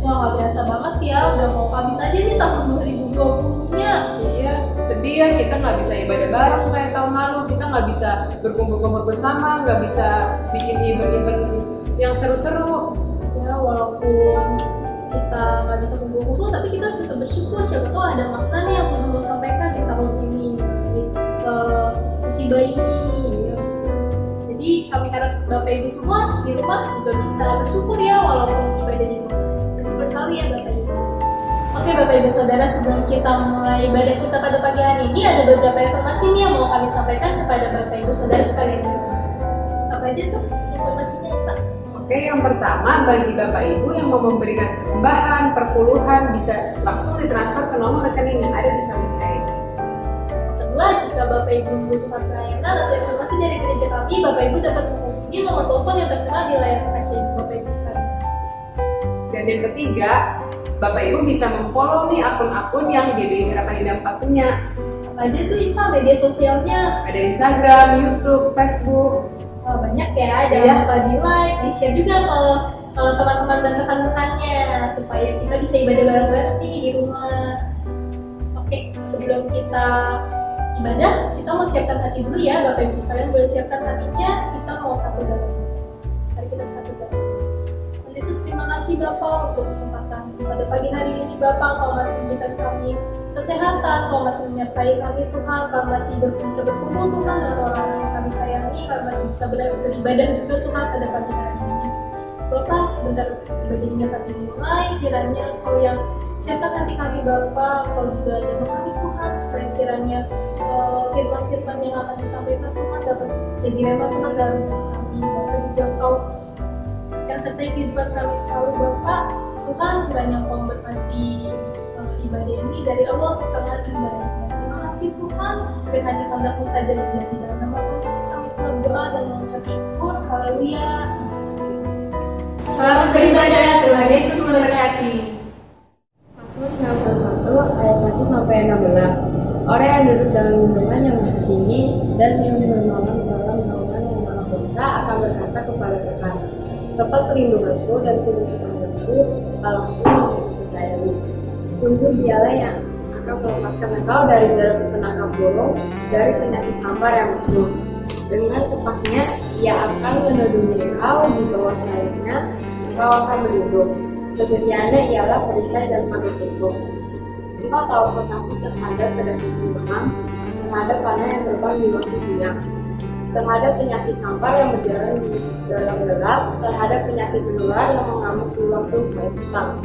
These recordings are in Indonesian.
Wah, nggak biasa banget ya, udah mau habis aja nih tahun 2020-nya. Iya, sedih ya, kita nggak bisa ibadah bareng kayak tahun lalu, kita nggak bisa berkumpul-kumpul bersama, nggak bisa bikin event-event yang seru-seru. Ya, walaupun kita nggak bisa kumpul-kumpul, tapi kita harus tetap bersyukur. Siapa tahu ada makna nih yang Tuhan mau sampaikan di tahun ini, di musibah ini. Ya. Jadi kami harap Bapak Ibu semua di rumah juga bisa bersyukur ya, walaupun ibadah di rumah. Bersyukur sekali ya Bapak Ibu. Oke Bapak Ibu Saudara, sebelum kita mulai ibadah kita pada pagi hari ini, ada beberapa informasi nih yang mau kami sampaikan kepada Bapak Ibu Saudara sekalian. Apa aja tuh informasinya, Pak? Oke, yang pertama bagi Bapak Ibu yang mau memberikan persembahan, perpuluhan bisa langsung ditransfer ke nomor rekening yang ada di samping saya. Yang kedua, jika Bapak Ibu membutuhkan pelayanan atau informasi dari gereja kami, Bapak Ibu dapat menghubungi nomor telepon yang tertera di layar kaca Bapak Ibu sekalian. Dan yang ketiga, Bapak Ibu bisa memfollow nih akun-akun yang GBI Harapan Indah 4 punya. Apa aja tuh Iva media sosialnya? Ada Instagram, YouTube, Facebook. Wah, banyak ya, jangan lupa di like, di share juga ke teman-teman dan rekan-rekannya supaya kita bisa ibadah bareng-bareng nih di rumah. Oke, sebelum kita ibadah, kita mau siapkan hati dulu ya, Bapak Ibu sekalian boleh siapkan hatinya, kita mau satu dalam. Mari kita satu dalam. Tuhan Yesus, terima kasih Bapak untuk kesempatan pada pagi hari ini. Bapak, Kau masih memberikan kami kesehatan, Kau masih menyertai kami Tuhan, Kau masih bisa berkumpul Tuhan dengan orang yang kami sayangi, Kau masih bisa beribadah juga Tuhan pada pagi hari ini. Bapak, sebentar ibadah ini dapat dimulai, kiranya Kau yang siapkan hati kami Bapak, Kau juga dalam kami Tuhan, supaya kiranya firman-firman yang akan disampaikan Tuhan dapat jadi rema Tuhan dalam hidup kami. Bapak juga Kau yang sertai kehidupan kami selalu Bapak. Tuhan, kiranya Kau memberkati ibadah ini dari Allah pertengahan hingga akhir. Terima kasih Tuhan, biar hanya kehendak-Mu saja yang jadi. Dalam nama Tuhan Yesus kami telah berdoa dan mengucap syukur. Haleluya. Selamat beribadah, Tuhan Yesus memberkati. Mazmur 91 ayat 1 sampai 16. Orang yang duduk dalam lindungan yang tinggi dan yang bermalam dalam naungan yang maha kuasa akan berkata kepada Tuhan, tempat perlindunganku dan tubuh ketahananku, Allahku yang dipercayai. Sungguh Dialah yang akan melepaskan engkau dari jarak penangkap burung, dari penyakit sampar yang musuh. Dengan tepatnya Ia akan melindungi engkau, di bawah sayapnya engkau akan berlindung. Kesetiaannya ialah perisai dan pagar itu. Engkau tak usah takut terhadap kedahsyatan malam, terhadap panah yang terbang di waktu siang, terhadap penyakit sampar yang berjalan di dalam gelap, terhadap penyakit menular yang mengamuk di waktu petang.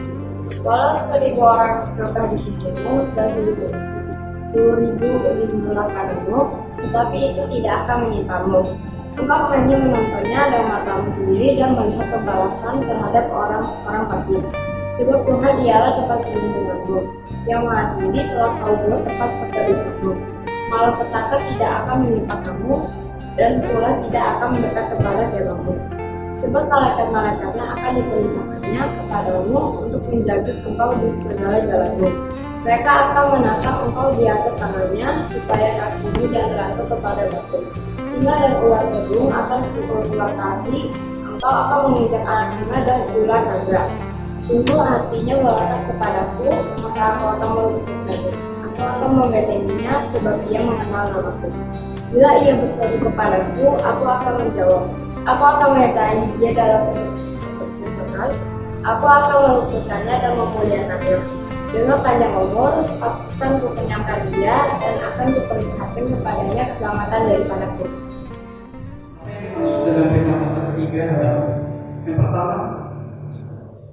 Walau 1.000 orang rebah di sisimu dan 10.000 di sebelah kananmu, tetapi itu tidak akan menimpamu. Engkau hanya menontonnya dengan matamu sendiri dan melihat pembalasan terhadap orang-orang fasik. Sebab Tuhan Dialah tempat perlindunganmu, yang Maha Tinggi telah Kau buat tempat perteduhanmu. Malapetaka tidak akan menimpa kamu, dan pula tidak akan mendekat kepada kemahmu. Sebab malaikat-malaikatnya akan diperintahkannya kepadamu untuk menjaga engkau di segala jalanmu. Mereka akan menatang engkau di atas tangannya, supaya kakimu jangan terangkat kepada batu. Singa dan ular gedung akan kupukulahi, engkau akan menginjak anak singa dan ular naga. Sungguh hatinya melekat kepadaku, maka aku akan meluputkannya. Aku akan membentenginya, sebab ia mengenal namaku. Bila ia berseru kepadaku, aku akan menjawab. Aku akan menyertai dia dalam kesesakan. Aku akan meluputkannya dan memuliakannya. Dengan panjang umur, akan kukenyangkan dia dan akan kuperlihatkan kepadanya keselamatan daripadaku. Apa yang dimaksud dengan Pentakosta ketiga adalah yang pertama,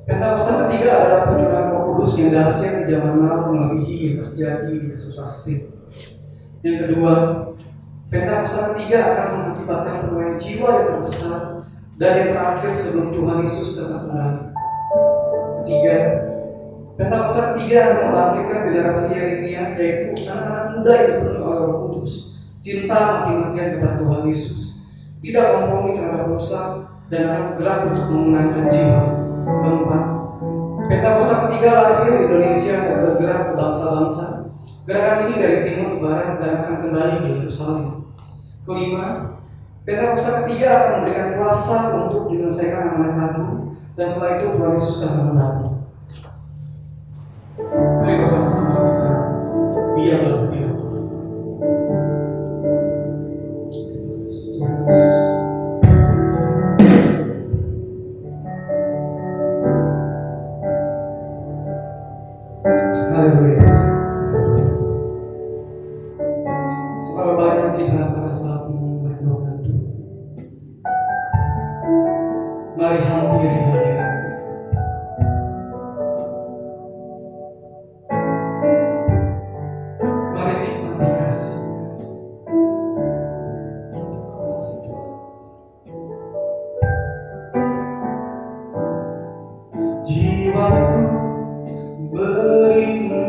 Pentakosta ketiga adalah pencurahan Roh Kudus yang dahsyat di zaman now melebihi yang terjadi di Yesus Asli. Yang kedua, Pentakosta ketiga akan mengakibatkan penuaian jiwa yang terbesar dan yang terakhir sebelum Tuhan Yesus datang kembali. Ketiga, Pentakosta ketiga akan membangkitkan generasi Yeremia, yaitu anak-anak muda yang dipenuhi oleh Roh Kudus, cinta mati-matian kepada Tuhan Yesus, tidak kompromi terhadap dosa, dan akan bergerak untuk memenangkan jiwa. Keempat, Pentakosta ketiga lahir di Indonesia dan bergerak ke bangsa-bangsa. Gerakan ini dari timur ke barat dan akan kembali ke Yerusalem. Kelima, Pentakosta ketiga akan memberikan kuasa untuk menyelesaikan amanat agung, dan setelah itu Tuhan Yesus akan kembali. Haleluya. Seberapa banyak kita pada saat berdoa itu, mari hampiri hadirat. Mari nikmati kasih. Jiwaku merindu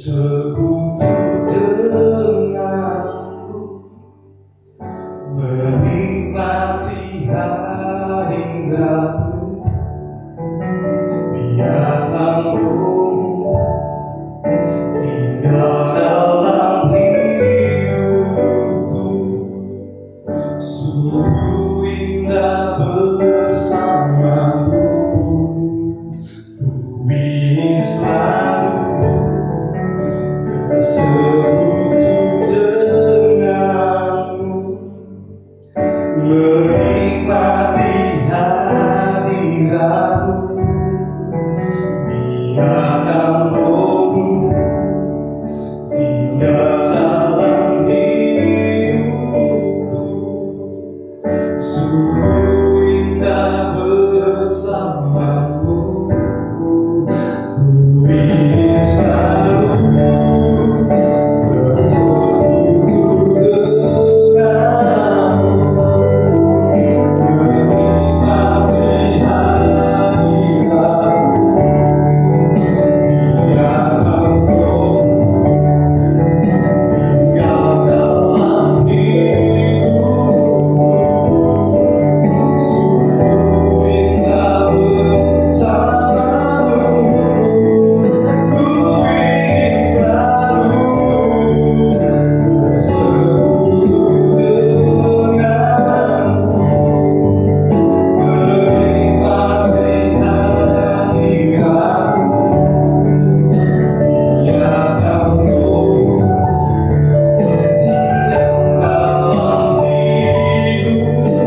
sekutu denganmu, menikmati hadiratmu. Biarkan rohmu tinggal dalam hidupku, sungguh indah bersamamu. Ku ingin selalu bersekutu denganmu, menikmati hadiratmu. Biarkan rohmu tinggal dalam hidupku, sungguh indah bersamamu. Ku ingin selalu bersekutu denganmu, menikmati hadiratmu. Biarkan rohmu tinggal dalam hidupku, sungguh indah bersamamu. Ku ingin selalu bersekutu denganmu, menikmati hadiratmu. Biarkan rohmu tinggal dalam hidupku,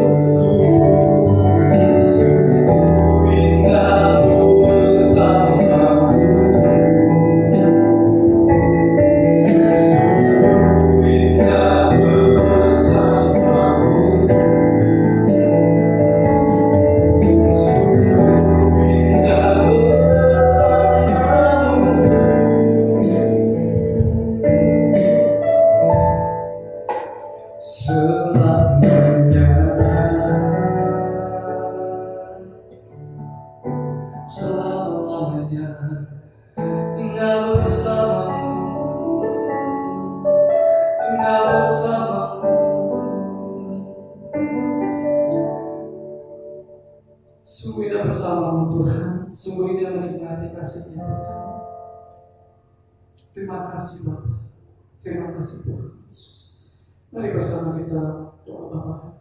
sungguh indah bersamamu. Sungguh indah bersamamu. Sungguh indah bersamamu. Selamanya, selama-lamanya indah bersamamu, indah bersamamu. Sungguh indah bersamamu Tuhan, sungguh indah menikmati kasih-Nya Tuhan. Terima kasih Bapa, terima kasih Tuhan Yesus. Mari bersama kita doa Bapa kami.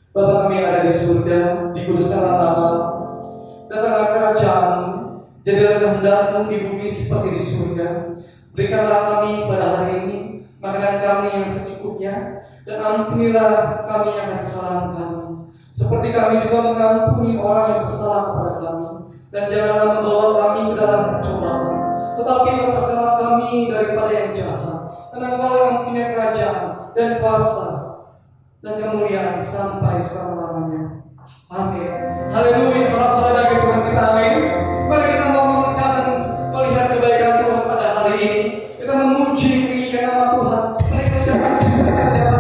Bapa kami yang ada di surga, dikuduskanlah namamu, datanglah kerajaan-Mu, jadilah kehendak-Mu di bumi seperti di surga. Berikanlah kami pada hari ini makanan kami yang secukupnya, dan ampunilah kami akan kesalahan kami, seperti kami juga mengampuni orang yang bersalah kepada kami. Dan janganlah membawa kami ke dalam percobaan, tetapi lepaskanlah kami daripada yang jahat. Karena Engkau yang punya kerajaan dan kuasa dan kemuliaan sampai selama-lamanya. Amin. Haleluya. Saudara-saudara bagi Tuhan kita, amin. Mari kita mau mengucap dan melihat kebaikan Tuhan pada hari ini. Kita memuji meninggikan nama Tuhan. Mari kita ucapkan syukur kepada Tuhan.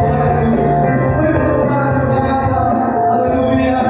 Haleluya. Mari kita bertangan bersama-sama. Haleluya.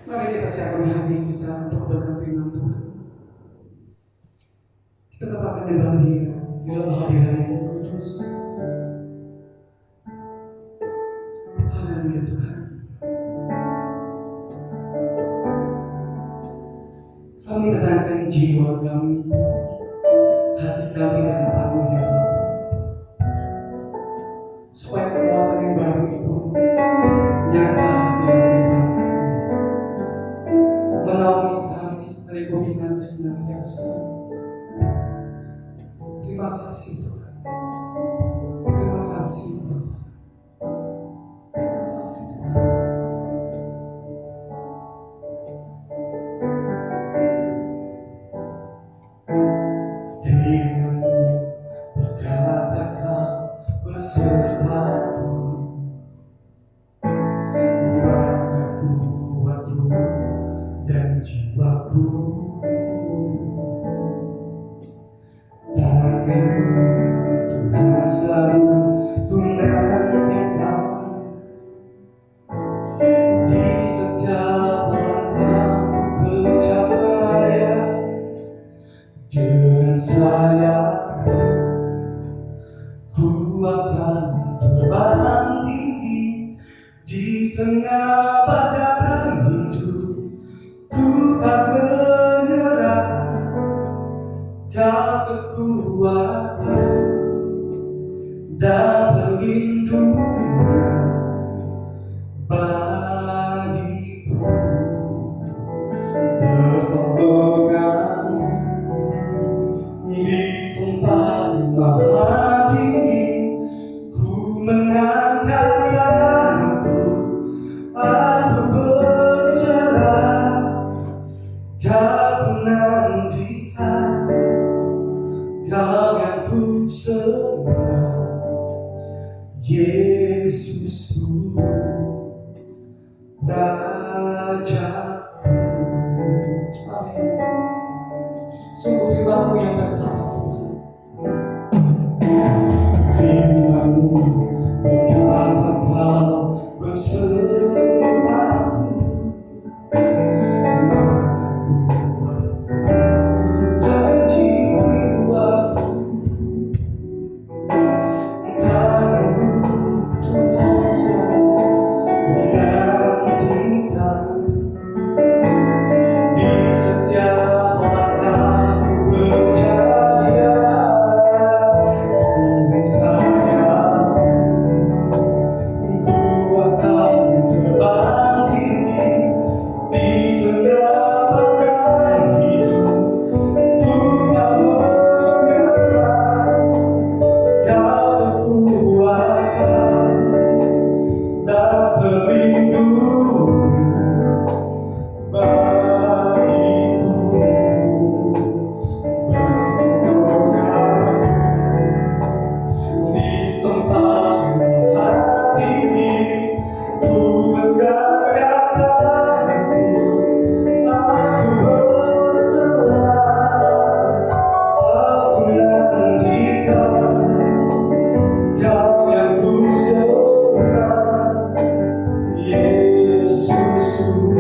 Mari kita siapkan hati kita untuk mendengar firman Tuhan. Kita tetap menyembah Dia di dalam hadirat yang kudus. Haleluya Tuhan. Kami tenangkan jiwa kami, hati kami di hadapan-Mu ya Bapa. Supaya kekuatan yang baru itu nyata dalam kehidupan kami. Menaungi kami, melindungi kami senantiasa. Terima kasih Tuhan. Terima kasih Tuhan. Terima kasih Tuhan. Firman-Mu berkata Kau besertaku, maka kuatku dan jiwaku. Tangan-Mu Tuhan selalu ku nantikan, di setiap langkahku percaya. Dengan sayap-Mu ku akan terbang tinggi di tengah badai hidup. Ku tak menyerah, Kau kekuatan dan perlindungan bagiku. Pertolongan di tempat maha tinggi, ku mengangkat tanganku, aku berserah. Kau ku nantikan, Kau yang ku sembah, Yesusku, Rajaku. Amin. Sungguh firman-Mu yang berkata Tuhan. Firman-Mu berkata Kau besertaku, maka kuatku dan jiwaku. Tangan-Mu Tuhan selalu menantikan, di setiap langkahku percaya. Dengan sayap-Mu ku akan terbang tinggi di tengah badai hidup. Ku tak menyerah, Kau kekuatan dan perlindungan bagiku. Pertolongan di tempat hati ini, ku mengangkat tanganku, aku berserah. Aku nantikan, Kau yang ku sembah, Yesusku,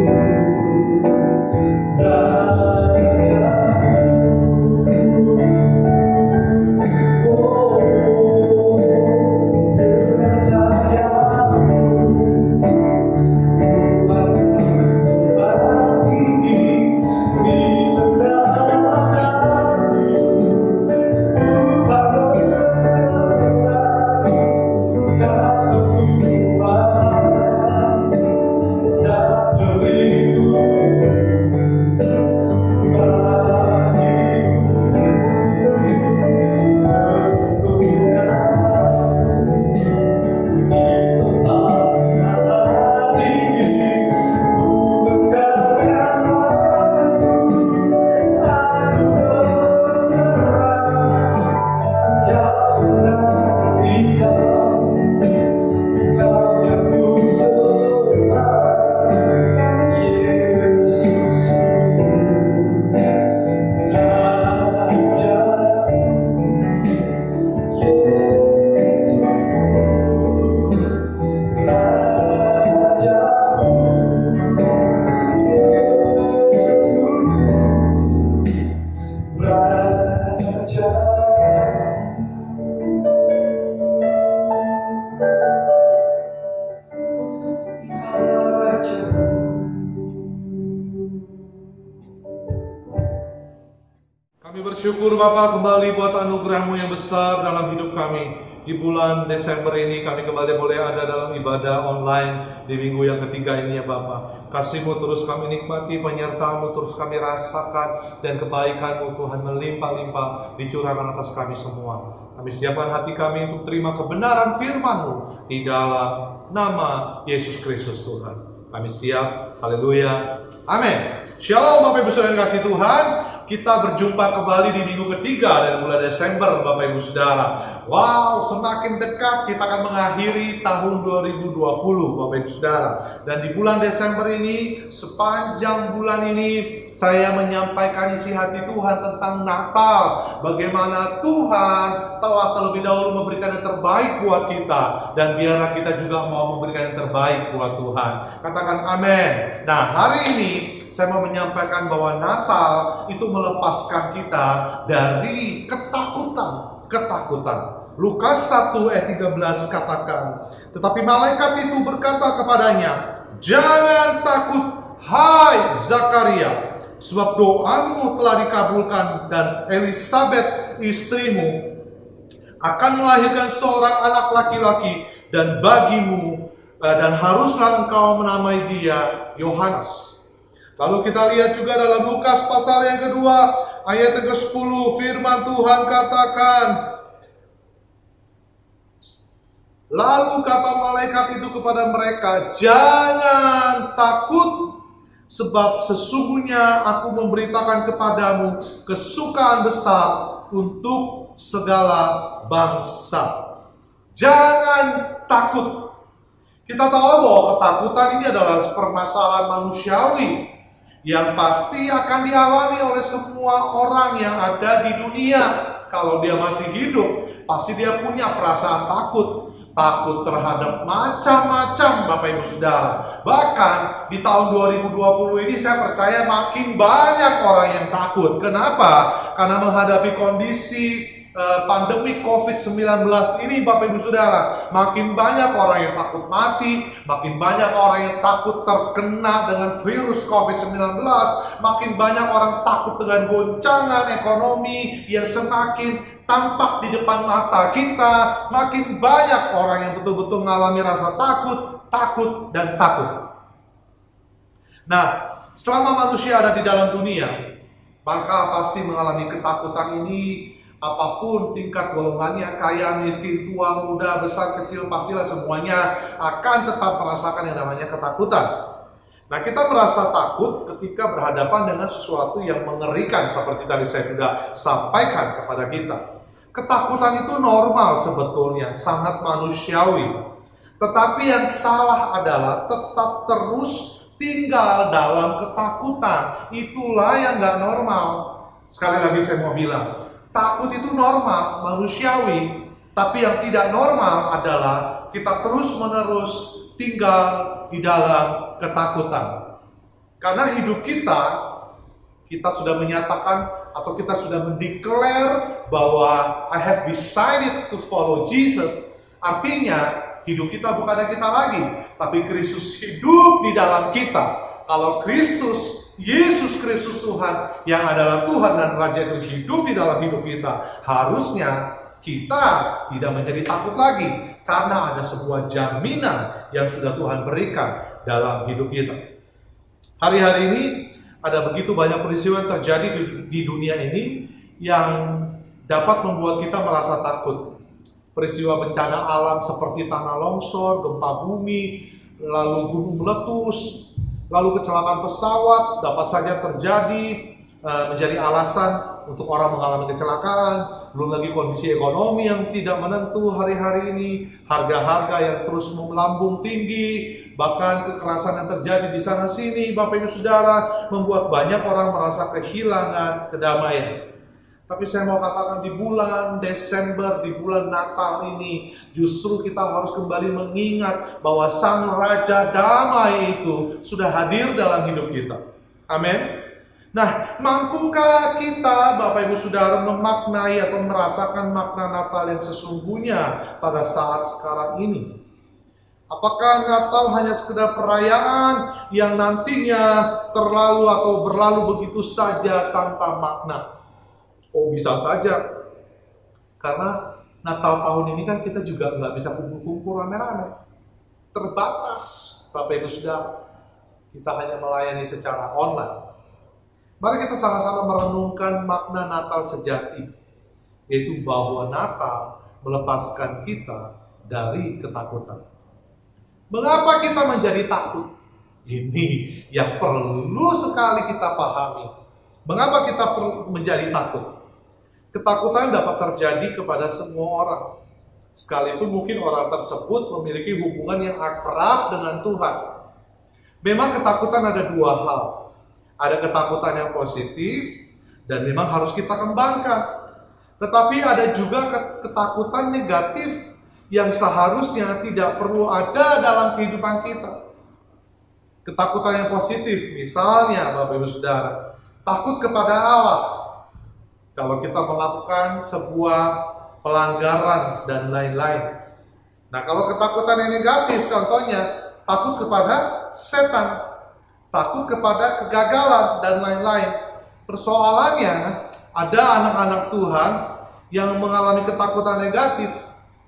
Bersyukur Bapa kembali buat anugerah-Mu yang besar dalam hidup kami. Di bulan Desember ini kami kembali boleh ada dalam ibadah online di minggu yang ketiga ini ya Bapa. Kasih-Mu terus kami nikmati, penyertaan-Mu terus kami rasakan, dan kebaikan-Mu Tuhan melimpah-limpah dicurahkan atas kami semua. Kami siapkan hati kami untuk terima kebenaran firman-Mu di dalam nama Yesus Kristus Tuhan. Kami siap, haleluya, amin. Shalom Bapak Ibu Saudara yang kasih Tuhan. Kita berjumpa kembali di minggu ketiga dari bulan Desember Bapak Ibu Saudara. Wow, semakin dekat kita akan mengakhiri tahun 2020 Bapak Ibu Saudara. Dan di bulan Desember ini, sepanjang bulan ini saya menyampaikan isi hati Tuhan tentang Natal. Bagaimana Tuhan telah terlebih dahulu memberikan yang terbaik buat kita, dan biarlah kita juga mau memberikan yang terbaik buat Tuhan. Katakan amin. Nah, hari ini saya mau menyampaikan bahwa Natal itu melepaskan kita dari ketakutan. Lukas 1 ayat 13 katakan, tetapi malaikat itu berkata kepadanya, jangan takut hai Zakaria, sebab doamu telah dikabulkan, dan Elisabet istrimu akan melahirkan seorang anak laki-laki, dan bagimu dan haruslah engkau menamai dia Yohanes. Lalu kita lihat juga dalam Lukas pasal yang kedua ayat yang ke-10, firman Tuhan katakan, lalu kata malaikat itu kepada mereka, jangan takut, sebab sesungguhnya aku memberitakan kepadamu kesukaan besar untuk segala bangsa. Jangan takut. Kita tahu bahwa ketakutan ini adalah permasalahan manusiawi yang pasti akan dialami oleh semua orang yang ada di dunia. Kalau dia masih hidup, pasti dia punya perasaan takut. Takut terhadap macam-macam Bapak Ibu Saudara. Bahkan di tahun 2020 ini saya percaya makin banyak orang yang takut. Kenapa? Karena menghadapi kondisi pandemi COVID-19 ini Bapak Ibu Saudara, makin banyak orang yang takut mati, makin banyak orang yang takut terkena dengan virus COVID-19, makin banyak orang takut dengan goncangan ekonomi yang semakin tampak di depan mata kita, makin banyak orang yang betul-betul mengalami rasa takut. Nah, selama manusia ada di dalam dunia, maka pasti mengalami ketakutan ini. Apapun tingkat golongannya, kaya, miskin, tua, muda, besar, kecil, pastilah semuanya akan tetap merasakan yang namanya ketakutan. Nah, kita merasa takut ketika berhadapan dengan sesuatu yang mengerikan, seperti tadi saya sudah sampaikan kepada kita. Ketakutan itu normal sebetulnya, sangat manusiawi. Tetapi yang salah adalah tetap terus tinggal dalam ketakutan. Itulah yang gak normal. Sekali lagi saya mau bilang, takut itu normal, manusiawi. Tapi yang tidak normal adalah kita terus-menerus tinggal di dalam ketakutan. Karena hidup kita sudah menyatakan atau kita sudah mendeklar bahwa I have decided to follow Jesus. Artinya hidup kita bukannya kita lagi, tapi Kristus hidup di dalam kita. Kalau Yesus Kristus Tuhan yang adalah Tuhan dan Raja itu hidup di dalam hidup kita, harusnya kita tidak menjadi takut lagi, karena ada sebuah jaminan yang sudah Tuhan berikan dalam hidup kita. Hari-hari ini ada begitu banyak peristiwa yang terjadi di dunia ini yang dapat membuat kita merasa takut. Peristiwa bencana alam seperti tanah longsor, gempa bumi, lalu gunung meletus, lalu kecelakaan pesawat dapat saja terjadi, menjadi alasan untuk orang mengalami kecelakaan. Belum lagi kondisi ekonomi yang tidak menentu hari-hari ini, harga-harga yang terus melambung tinggi, bahkan kekerasan yang terjadi di sana sini Bapak Ibu Saudara membuat banyak orang merasa kehilangan kedamaian. Tapi saya mau katakan di bulan Desember, di bulan Natal ini, justru kita harus kembali mengingat bahwa Sang Raja Damai itu sudah hadir dalam hidup kita. Amin. Nah, mampukah kita Bapak Ibu Saudara memaknai atau merasakan makna Natal yang sesungguhnya pada saat sekarang ini? Apakah Natal hanya sekedar perayaan yang nantinya terlalu atau berlalu begitu saja tanpa makna? Oh bisa saja, karena Natal tahun ini kan kita juga nggak bisa kumpul-kumpul rame-rame, terbatas Bapak Ibu Saudara. Kita hanya melayani secara online. Mari kita sama-sama merenungkan makna Natal sejati, yaitu bahwa Natal melepaskan kita dari ketakutan. Mengapa kita menjadi takut? Ini yang perlu sekali kita pahami. Mengapa kita menjadi takut? Ketakutan dapat terjadi kepada semua orang, sekalipun mungkin orang tersebut memiliki hubungan yang akrab dengan Tuhan. Memang ketakutan ada dua hal. Ada ketakutan yang positif dan memang harus kita kembangkan. Tetapi ada juga ketakutan negatif yang seharusnya tidak perlu ada dalam kehidupan kita. Ketakutan yang positif, misalnya Bapak Ibu Saudara, takut kepada Allah. Kalau kita melakukan sebuah pelanggaran dan lain-lain. Nah, kalau ketakutan yang negatif, contohnya takut kepada setan, takut kepada kegagalan dan lain-lain. Persoalannya, ada anak-anak Tuhan yang mengalami ketakutan negatif.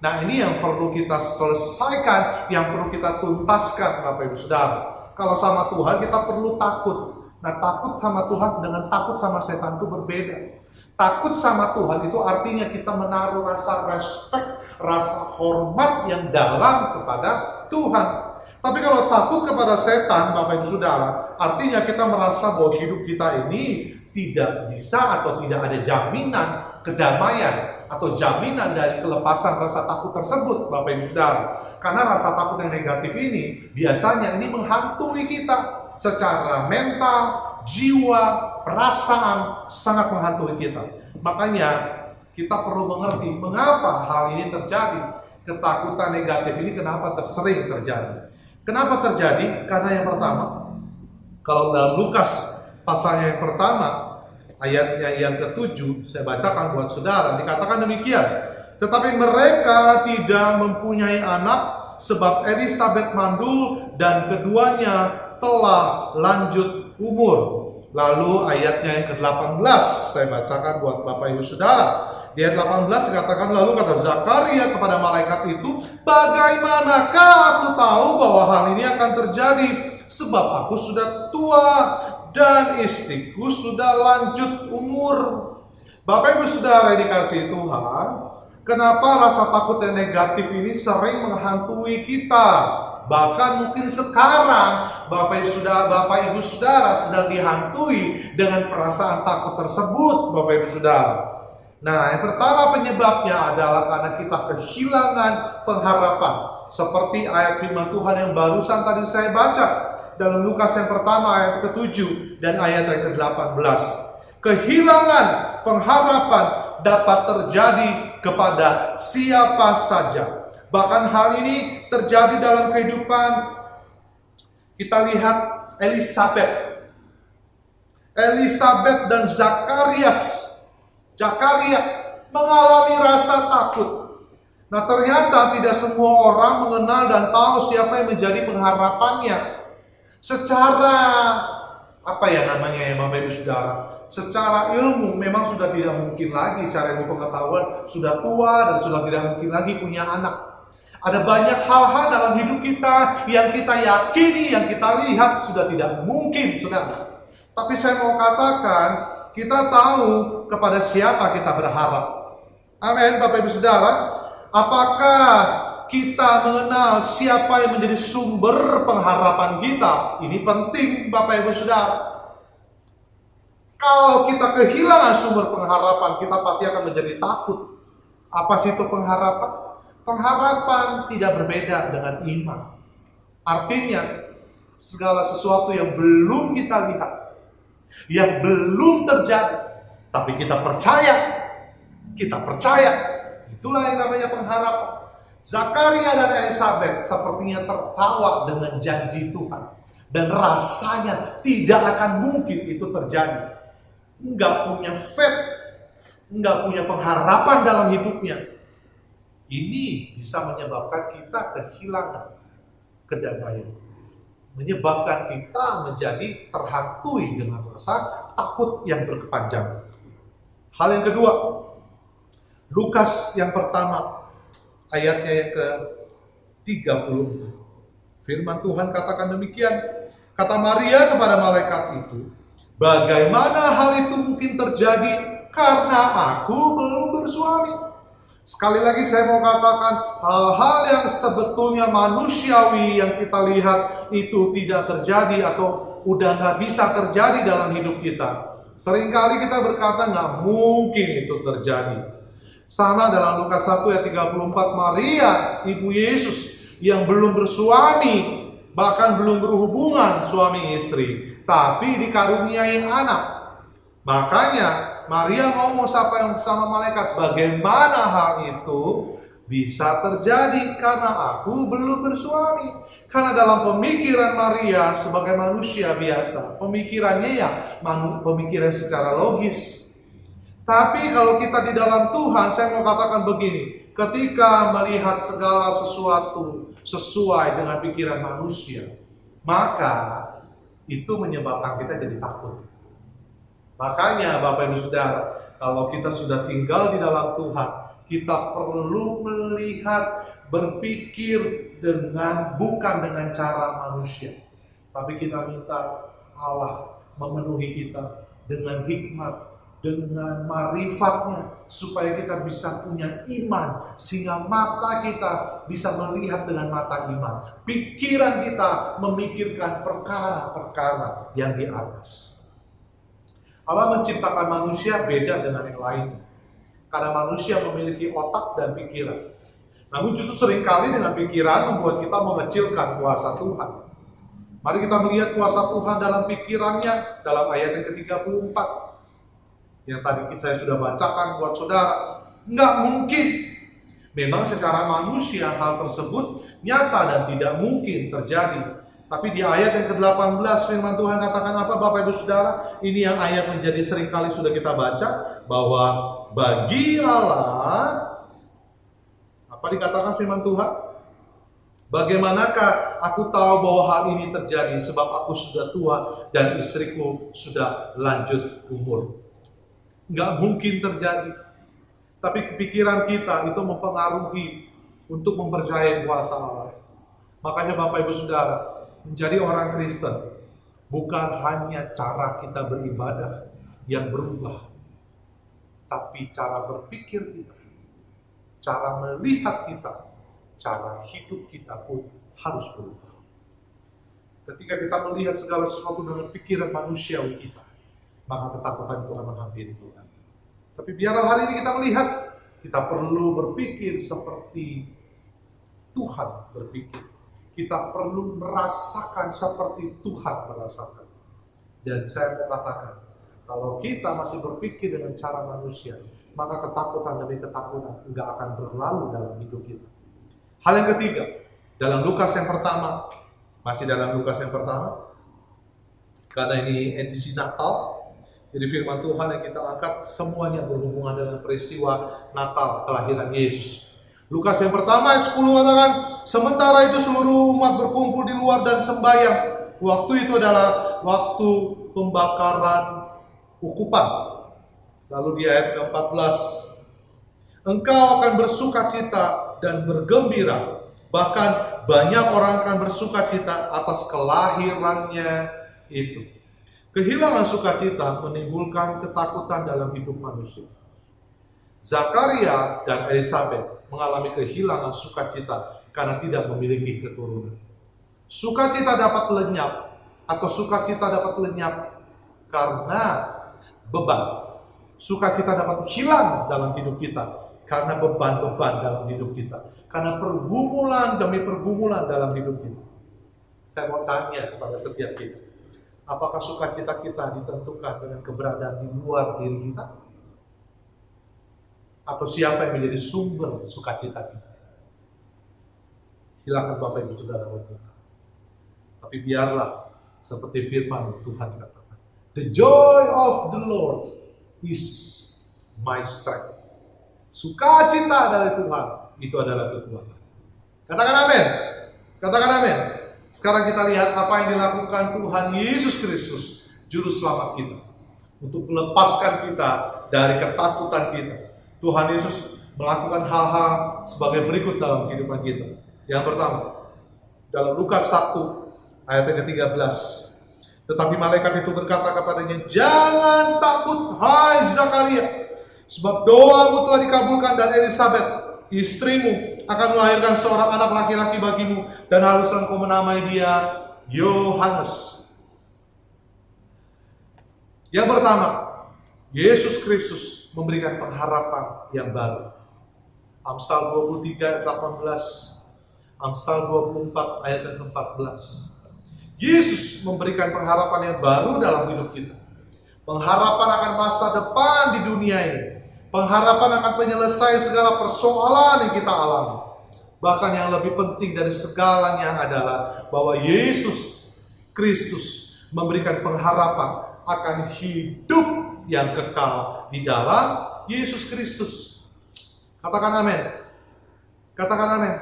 Nah, ini yang perlu kita selesaikan, yang perlu kita tuntaskan, Bapak Ibu Saudara. Kalau sama Tuhan kita perlu takut. Nah, takut sama Tuhan dengan takut sama setan itu berbeda. Takut sama Tuhan itu artinya kita menaruh rasa respect, rasa hormat yang dalam kepada Tuhan. Tapi kalau takut kepada setan, Bapak Ibu Saudara, artinya kita merasa bahwa hidup kita ini tidak bisa atau tidak ada jaminan kedamaian atau jaminan dari kelepasan rasa takut tersebut, Bapak Ibu Saudara. Karena rasa takut yang negatif ini biasanya ini menghantui kita secara mental, jiwa, perasaan, sangat menghantui kita. Makanya kita perlu mengerti mengapa hal ini terjadi. Ketakutan negatif ini kenapa sering terjadi. Kenapa terjadi? Karena yang pertama, kalau dalam Lukas pasalnya yang pertama, ayatnya yang ke-7, saya bacakan buat saudara, dikatakan demikian. Tetapi mereka tidak mempunyai anak, sebab Elisabet mandul dan keduanya telah lanjut umur. Lalu ayatnya yang ke-18, saya bacakan buat Bapak Ibu Saudara. Di ayat 18 dikatakan, lalu kata Zakaria kepada malaikat itu, bagaimanakah aku tahu bahwa hal ini akan terjadi? Sebab aku sudah tua dan istriku sudah lanjut umur. Bapak Ibu Saudara yang dikasihi Tuhan, kenapa rasa takut yang negatif ini sering menghantui kita? Bahkan mungkin sekarang Bapak Ibu Saudara sedang dihantui dengan perasaan takut tersebut, Bapak Ibu Saudara. Nah, yang pertama penyebabnya adalah karena kita kehilangan pengharapan. Seperti ayat firman Tuhan yang barusan tadi saya baca dalam Lukas yang pertama ayat ke-7 dan ayat yang ke-18. Kehilangan pengharapan dapat terjadi kepada siapa saja. Bahkan hal ini terjadi dalam kehidupan, kita lihat Elisabet dan Zakaria mengalami rasa takut. Nah, ternyata tidak semua orang mengenal dan tahu siapa yang menjadi pengharapannya. Secara Bapak Ibu Saudara, secara ilmu memang sudah tidak mungkin lagi, secara ilmu pengetahuan sudah tua dan sudah tidak mungkin lagi punya anak. Ada banyak hal-hal dalam hidup kita yang kita yakini, yang kita lihat sudah tidak mungkin, saudara. Tapi saya mau katakan, kita tahu kepada siapa kita berharap. Amin, Bapak Ibu Saudara. Apakah kita mengenal siapa yang menjadi sumber pengharapan kita? Ini penting, Bapak Ibu Saudara. Kalau kita kehilangan sumber pengharapan, kita pasti akan menjadi takut. Apa sih itu pengharapan? Pengharapan tidak berbeda dengan iman. Artinya, segala sesuatu yang belum kita lihat, yang belum terjadi, tapi kita percaya, itulah yang namanya pengharapan. Zakaria dan Elisabet sepertinya tertawa dengan janji Tuhan, dan rasanya tidak akan mungkin itu terjadi. Enggak punya faith, enggak punya pengharapan dalam hidupnya. Ini bisa menyebabkan kita kehilangan kedamaian, menyebabkan kita menjadi terhantui dengan rasa takut yang berkepanjangan. Hal yang kedua, Lukas yang pertama, ayatnya yang ke-34. Firman Tuhan katakan demikian, kata Maria kepada malaikat itu, bagaimana hal itu mungkin terjadi karena aku belum bersuami? Sekali lagi saya mau katakan, hal-hal yang sebetulnya manusiawi yang kita lihat itu tidak terjadi atau udah nggak bisa terjadi dalam hidup kita. Seringkali kita berkata nggak mungkin itu terjadi. Sama dalam Lukas 1 ayat 34, Maria, ibu Yesus yang belum bersuami, bahkan belum berhubungan suami istri, tapi dikaruniai anak. Makanya Maria ngomong sama malaikat, bagaimana hal itu bisa terjadi karena aku belum bersuami. Karena dalam pemikiran Maria sebagai manusia biasa, pemikirannya ya pemikiran secara logis. Tapi kalau kita di dalam Tuhan, saya mau katakan begini, ketika melihat segala sesuatu sesuai dengan pikiran manusia, maka itu menyebabkan kita jadi takut. Makanya Bapak Ibu Saudara, kalau kita sudah tinggal di dalam Tuhan, kita perlu melihat, berpikir bukan dengan cara manusia, tapi kita minta Allah memenuhi kita dengan hikmat, dengan marifatnya, supaya kita bisa punya iman, sehingga mata kita bisa melihat dengan mata iman, pikiran kita memikirkan perkara-perkara yang di atas. Allah menciptakan manusia beda dengan yang lainnya, karena manusia memiliki otak dan pikiran. Namun justru seringkali dengan pikiran membuat kita mengecilkan kuasa Tuhan. Mari kita melihat kuasa Tuhan dalam pikirannya dalam ayat yang ke-34 yang tadi saya sudah bacakan buat saudara. Nggak mungkin. Memang secara manusia hal tersebut nyata dan tidak mungkin terjadi. Tapi di ayat yang ke-18 firman Tuhan katakan apa Bapak Ibu Saudara? Ini yang ayat menjadi seringkali sudah kita baca, bahwa bagi Allah, apa dikatakan firman Tuhan? Bagaimanakah aku tahu bahwa hal ini terjadi sebab aku sudah tua dan istriku sudah lanjut umur. Nggak mungkin terjadi. Tapi pikiran kita itu mempengaruhi untuk mempercayai kuasa Allah. Makanya Bapak Ibu Saudara, menjadi orang Kristen bukan hanya cara kita beribadah yang berubah, tapi cara berpikir kita, cara melihat kita, cara hidup kita pun harus berubah. Ketika kita melihat segala sesuatu dengan pikiran manusiawi kita, maka ketakutan itu akan menghampiri kita. Tapi biarlah hari ini kita melihat, kita perlu berpikir seperti Tuhan berpikir. Kita perlu merasakan seperti Tuhan merasakan. Dan saya mau katakan, kalau kita masih berpikir dengan cara manusia, maka ketakutan demi ketakutan enggak akan berlalu dalam hidup kita. Hal yang ketiga, dalam Lukas yang pertama, masih dalam Lukas yang pertama, karena ini edisi Natal, jadi firman Tuhan yang kita angkat semuanya berhubungan dengan peristiwa Natal kelahiran Yesus. Lukas yang pertama ayat 10 katakan, sementara itu seluruh umat berkumpul di luar dan sembahyang. Waktu itu adalah waktu pembakaran ukupan. Lalu di ayat ke-14, engkau akan bersukacita dan bergembira, bahkan banyak orang akan bersukacita atas kelahirannya itu. Kehilangan sukacita menimbulkan ketakutan dalam hidup manusia. Zakaria dan Elizabeth mengalami kehilangan sukacita karena tidak memiliki keturunan. Sukacita dapat lenyap atau sukacita dapat lenyap karena beban. Sukacita dapat hilang dalam hidup kita karena beban-beban dalam hidup kita, karena pergumulan demi pergumulan dalam hidup kita. Saya mau tanya kepada setiap kita, apakah sukacita kita ditentukan dengan keberadaan di luar diri kita? Atau siapa yang menjadi sumber sukacita kita? Silakan Bapak Ibu Saudara berkata. Tapi biarlah seperti firman Tuhan katakan, the joy of the Lord is my strength. Sukacita dari Tuhan itu adalah kekuatan. Katakan amin. Katakan amin. Sekarang kita lihat apa yang dilakukan Tuhan Yesus Kristus, juru selamat kita. untuk melepaskan kita dari ketakutan kita. Tuhan Yesus melakukan hal-hal sebagai berikut dalam kehidupan kita. Yang pertama, dalam Lukas 1 ayat yang ke-13. Tetapi malaikat itu berkata kepadanya, "Jangan takut, hai Zakaria, sebab doamu telah dikabulkan, dan Elisabet, istrimu, akan melahirkan seorang anak laki-laki bagimu, dan haruslah engkau menamai dia Yohanes." Yang pertama, Yesus Kristus memberikan pengharapan yang baru. Amsal 23 ayat 18, Amsal 24 ayat yang ke-14. Yesus memberikan pengharapan yang baru dalam hidup kita. Pengharapan akan masa depan di dunia ini. Pengharapan akan penyelesaian segala persoalan yang kita alami. Bahkan yang lebih penting dari segalanya adalah bahwa Yesus Kristus memberikan pengharapan akan hidup yang kekal di dalam Yesus Kristus. Katakan amin. Katakan amin.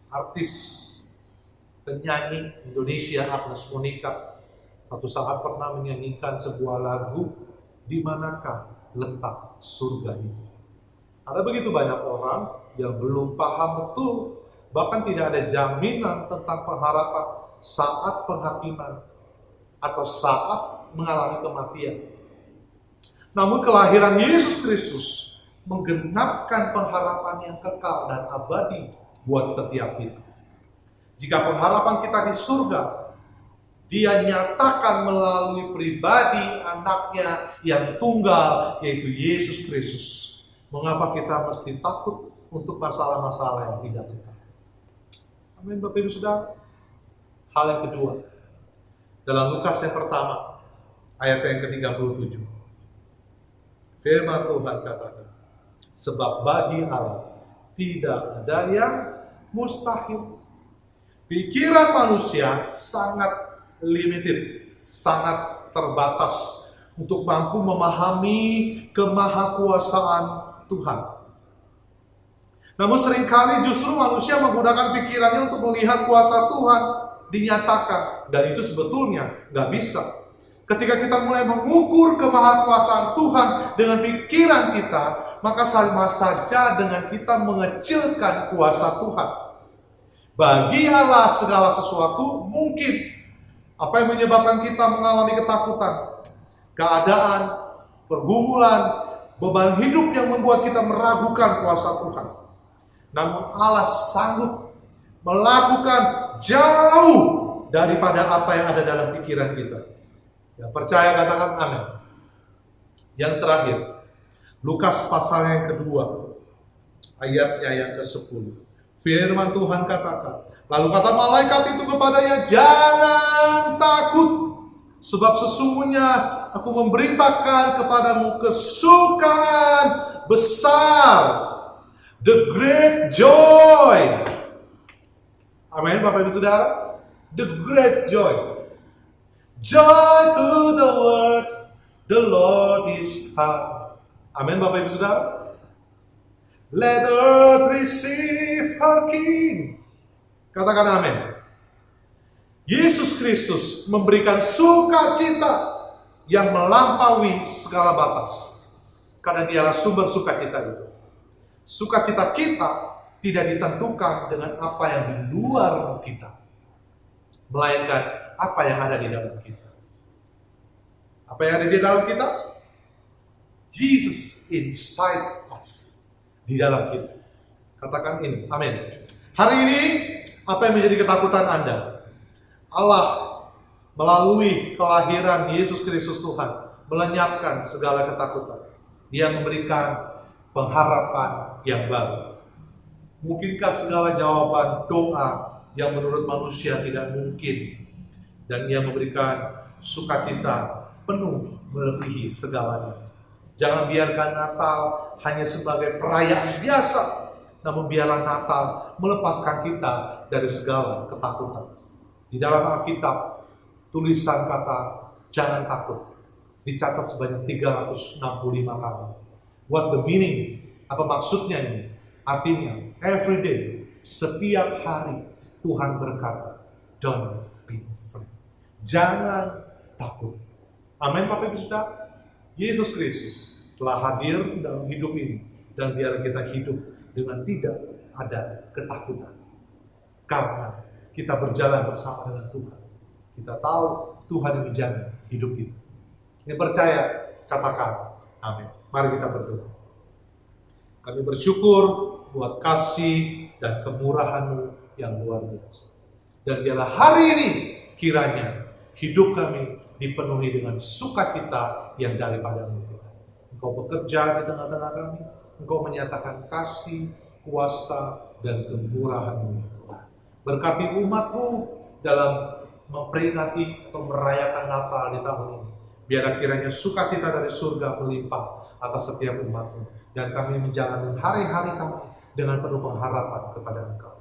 Artis, penyanyi Indonesia Agnes Monica satu saat pernah menyanyikan sebuah lagu, "Di manakah letak surga itu?" Ada begitu banyak orang yang belum paham betul, bahkan tidak ada jaminan tentang pengharapan saat penghakiman atau saat mengalami kematian. Namun kelahiran Yesus Kristus menggenapkan pengharapan yang kekal dan abadi buat setiap kita. Jika pengharapan kita di surga, Dia nyatakan melalui pribadi anaknya yang tunggal, yaitu Yesus Kristus. Mengapa kita mesti takut untuk masalah-masalah yang tidak kekal? Amin, Bapak Ibu Saudara. Hal yang kedua, dalam Lukas yang pertama, ayat yang ke-37. Firman Tuhan katakan, "Sebab bagi Allah tidak ada yang mustahil." Pikiran manusia sangat limited, sangat terbatas untuk mampu memahami kemahakuasaan Tuhan. Namun seringkali justru manusia menggunakan pikirannya untuk melihat kuasa Tuhan dinyatakan, dan itu sebetulnya nggak bisa. Ketika kita mulai mengukur kemahakuasaan Tuhan dengan pikiran kita, maka sama saja dengan kita mengecilkan kuasa Tuhan. Bagi Allah segala sesuatu mungkin. Apa yang menyebabkan kita mengalami ketakutan, keadaan, pergumulan, beban hidup yang membuat kita meragukan kuasa Tuhan. Namun Allah sanggup melakukan jauh daripada apa yang ada dalam pikiran kita. Yang percaya katakan amin. Yang terakhir, Lukas pasal yang kedua, ayatnya yang ke-10. Firman Tuhan katakan, lalu kata malaikat itu kepadanya, "Jangan takut, sebab sesungguhnya aku memberitakan kepadamu kesukaan besar, the great joy." Amin, Bapak Ibu Saudara. The great joy. Joy to the world, the Lord is come. Amin, Bapak Ibu Saudara. Let earth receive her King. Katakan amin. Yesus Kristus memberikan sukacita yang melampaui segala batas. Karena Dialah sumber sukacita itu. Sukacita kita tidak ditentukan dengan apa yang di luar kita, melainkan apa yang ada di dalam kita. Apa yang ada di dalam kita? Jesus inside us. Di dalam kita. Katakan ini, amin. Hari ini, apa yang menjadi ketakutan Anda? Allah melalui kelahiran Yesus Kristus Tuhan melenyapkan segala ketakutan. Dia memberikan pengharapan yang baru. Mungkinkah segala jawaban doa yang menurut manusia tidak mungkin, dan Ia memberikan sukacita penuh melebihi segalanya. Jangan biarkan Natal hanya sebagai perayaan biasa, namun biarlah Natal melepaskan kita dari segala ketakutan. Di dalam Alkitab, tulisan kata "jangan takut" dicatat sebanyak 365 kali. What the meaning? Apa maksudnya ini? Artinya, every day, setiap hari Tuhan berkata, "Don't be afraid." Jangan takut. Amin Bapak Ibu Saudara. Yesus Kristus telah hadir dalam hidup ini, dan biar kita hidup dengan tidak ada ketakutan. Karena kita berjalan bersama dengan Tuhan. Kita tahu Tuhan yang menjaga hidup kita. Yang percaya, katakan amin. Mari kita berdoa. Kami bersyukur buat kasih dan kemurahan-Mu yang luar biasa. Dan biarlah hari ini kiranya hidup kami dipenuhi dengan sukacita yang daripada-Mu Tuhan. Engkau bekerja di tengah-tengah kami. Engkau menyatakan kasih, kuasa, dan kemurahan-Mu ya Tuhan. Berkati umat-Mu dalam memperingati atau merayakan Natal di tahun ini. Biar kiranya sukacita dari surga melimpah atas setiap umat-Mu. Dan kami menjalani hari-hari kami dengan penuh pengharapan kepada Engkau.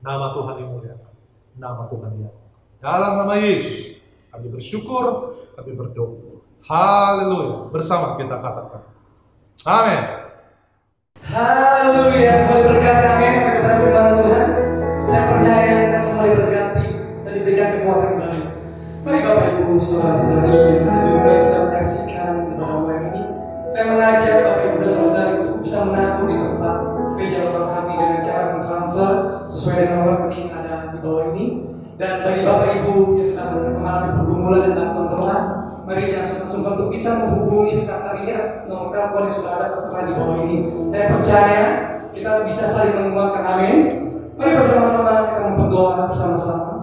Nama Tuhan dimuliakan. Nama Tuhan diangkat. Dalam nama Yesus kami bersyukur, kami berdoa. Haleluya. Bersama kita katakan amin. Haleluya, semua diberkati, amin. Kepada firman Tuhan, saya percaya kita semua diberkati dan diberikan kekuatan baru. Mari Bapak Ibu, saudara-saudari yang ada di rumah yang sedang menyaksikan pada malam ini, saya mengajak Bapak Ibu dan saudara untuk bisa menabung di tempat gereja lokal kami dengan cara mentransfer sesuai dengan nomor rekening ada di bawah ini. Dan bagi Bapak Ibu yang sedang mengalami pergumulan dan bantuan doa, mari jangan sungkan-sungkan untuk bisa menghubungi sekretariat nomor telepon yang sudah ada tertera di bawah ini. Saya percaya kita bisa saling menguatkan, amin. Mari bersama-sama kita berdoa bersama-sama.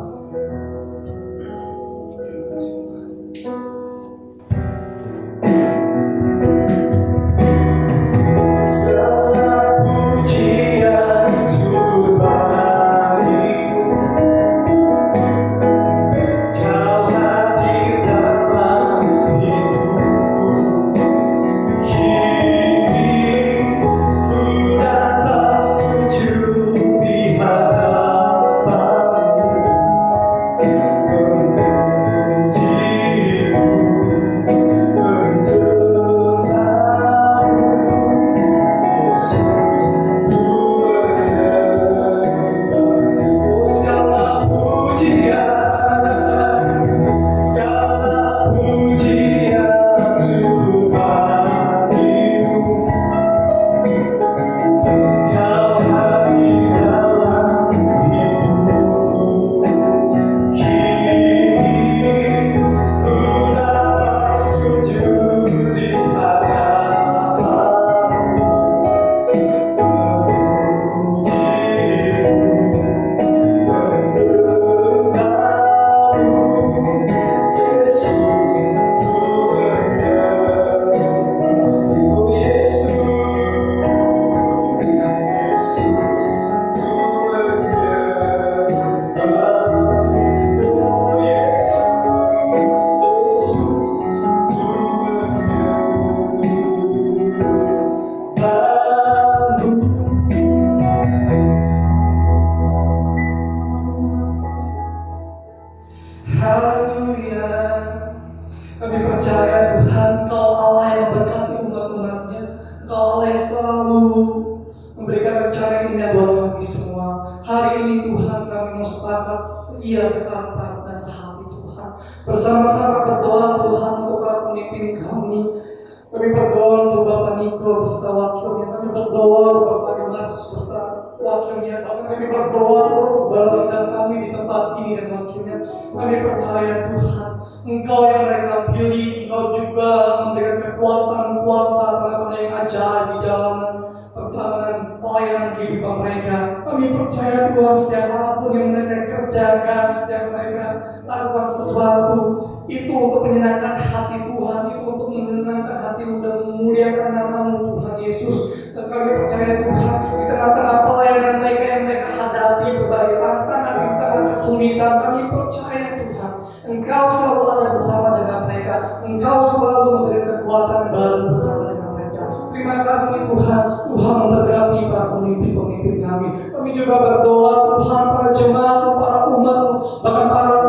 Bersama-sama berdoa Tuhan untuk para pemimpin kami. Kami berdoa untuk Bapak Niko beserta wakilnya. Kami berdoa untuk Bapak Dimas beserta wakilnya. Bahkan kami berdoa untuk balas sidang kami di tempat ini dan wakilnya. Kami percaya Tuhan, Engkau yang mereka pilih, Engkau juga memberikan kekuatan, kuasa, tanda-tanda yang ajaib di dalam perjalanan pelayanan kehidupan mereka. Kami percaya Tuhan, setiap apapun yang mereka kerjakan, setiap mereka lakukan sesuatu, itu untuk menyenangkan hati Tuhan, itu untuk menyenangkan hati-Mu dan memuliakan nama-Mu Tuhan Yesus. Dan kami percaya Tuhan, di tengah-tengah pelayanan mereka yang mereka hadapi berbagai tantangan, di tengah kesulitan, kami percaya Tuhan, Engkau selalu ada bersama dengan mereka. Engkau selalu memberikan kekuatan baru bersama dengan mereka. Terima kasih Tuhan, Tuhan memberkati para pemimpin-pemimpin kami. Kami juga berdoa Tuhan, para jemaat-Mu, para umat-Mu, bahkan para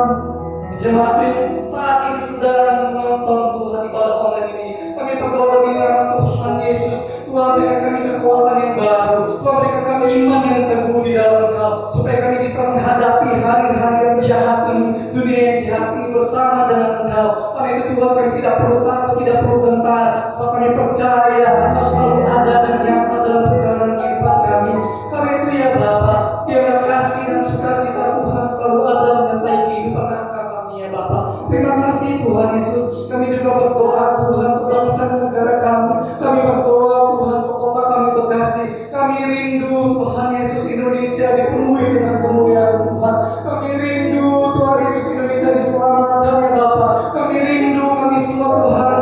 jemaat yang saat ini sedang menonton Tuhan ibadah online ini. Kami berdoa demi nama Tuhan Yesus. Tuhan berikan kami kekuatan yang baru. Tuhan berikan kami iman yang teguh di dalam Engkau, supaya kami bisa menghadapi hari-hari yang jahat ini, dunia yang jahat ini bersama dengan Engkau. Kami itu Tuhan kami tidak perlu takut, tidak perlu gentar, sebab kami percaya Engkau selalu ada dan nyata dalam perjalanan kehidupan kami. Karena itu ya Bapa, biarlah kasih dan sukacita Tuhan selalu ada menyertai kehidupan kami ya Bapa. Terima kasih Tuhan Yesus. Kami juga berdoa Tuhan untuk bangsa dan negara kami. Kami berdoa Tuhan untuk kota kami Bekasi. Kami rindu Tuhan Yesus Indonesia dipenuhi dengan kemuliaan Tuhan. Kami rindu Tuhan Yesus Indonesia diselamatkan ya Bapa. Kami rindu kami semua Tuhan,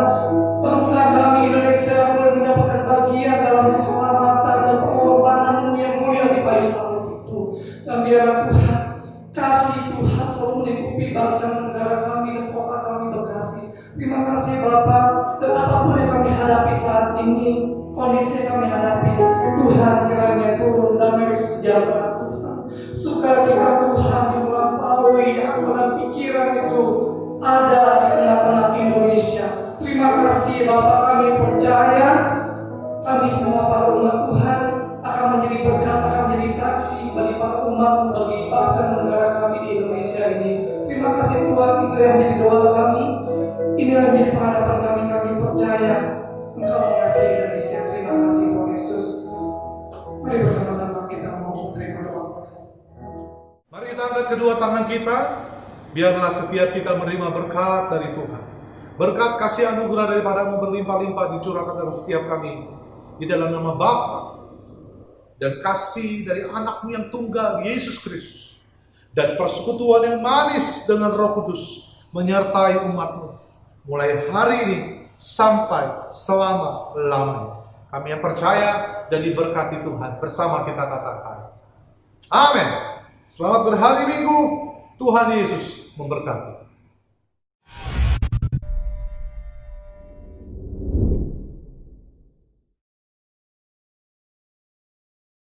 bangsa kami Indonesia boleh mendapatkan bagian dalam keselamatan dan pengorbanan-Mu yang mulia di kayu salib itu. Dan biarlah Tuhan kasih Tuhan selalu melingkupi bangsa dan negara kami dan kota kami Bekasi. Terima kasih Bapa. Dan apapun yang kami hadapi saat ini, kondisi yang kami hadapi, Tuhan kiranya turun damai sejahtera Tuhan. Sukacita Tuhan yang melampaui akal dan pikiran itu ada di tengah-tengah Indonesia. Terima kasih Bapa, kami percaya kami semua para umat Tuhan akan menjadi berkat, akan menjadi saksi bagi para umat, bagi bangsa dan negara kami di Indonesia ini. Terima kasih Tuhan, itu yang menjadi doa kami. Inilah menjadi pengharapan kami. Kami percaya Engkau mengasihi Indonesia. Terima kasih Tuhan Yesus. Mari bersama-sama kita mau menerima doa. Mari kita angkat kedua tangan kita. Biarlah setiap kita menerima berkat dari Tuhan. Berkat kasih anugerah daripada-Mu berlimpah-limpah dicurahkan dari setiap kami. Di dalam nama Bapa dan kasih dari anak-Mu yang tunggal, Yesus Kristus. Dan persekutuan yang manis dengan Roh Kudus menyertai umat-Mu. Mulai hari ini sampai selama-lamanya. Kami yang percaya dan diberkati Tuhan. Bersama kita katakan amin. Selamat berhari Minggu. Tuhan Yesus memberkati.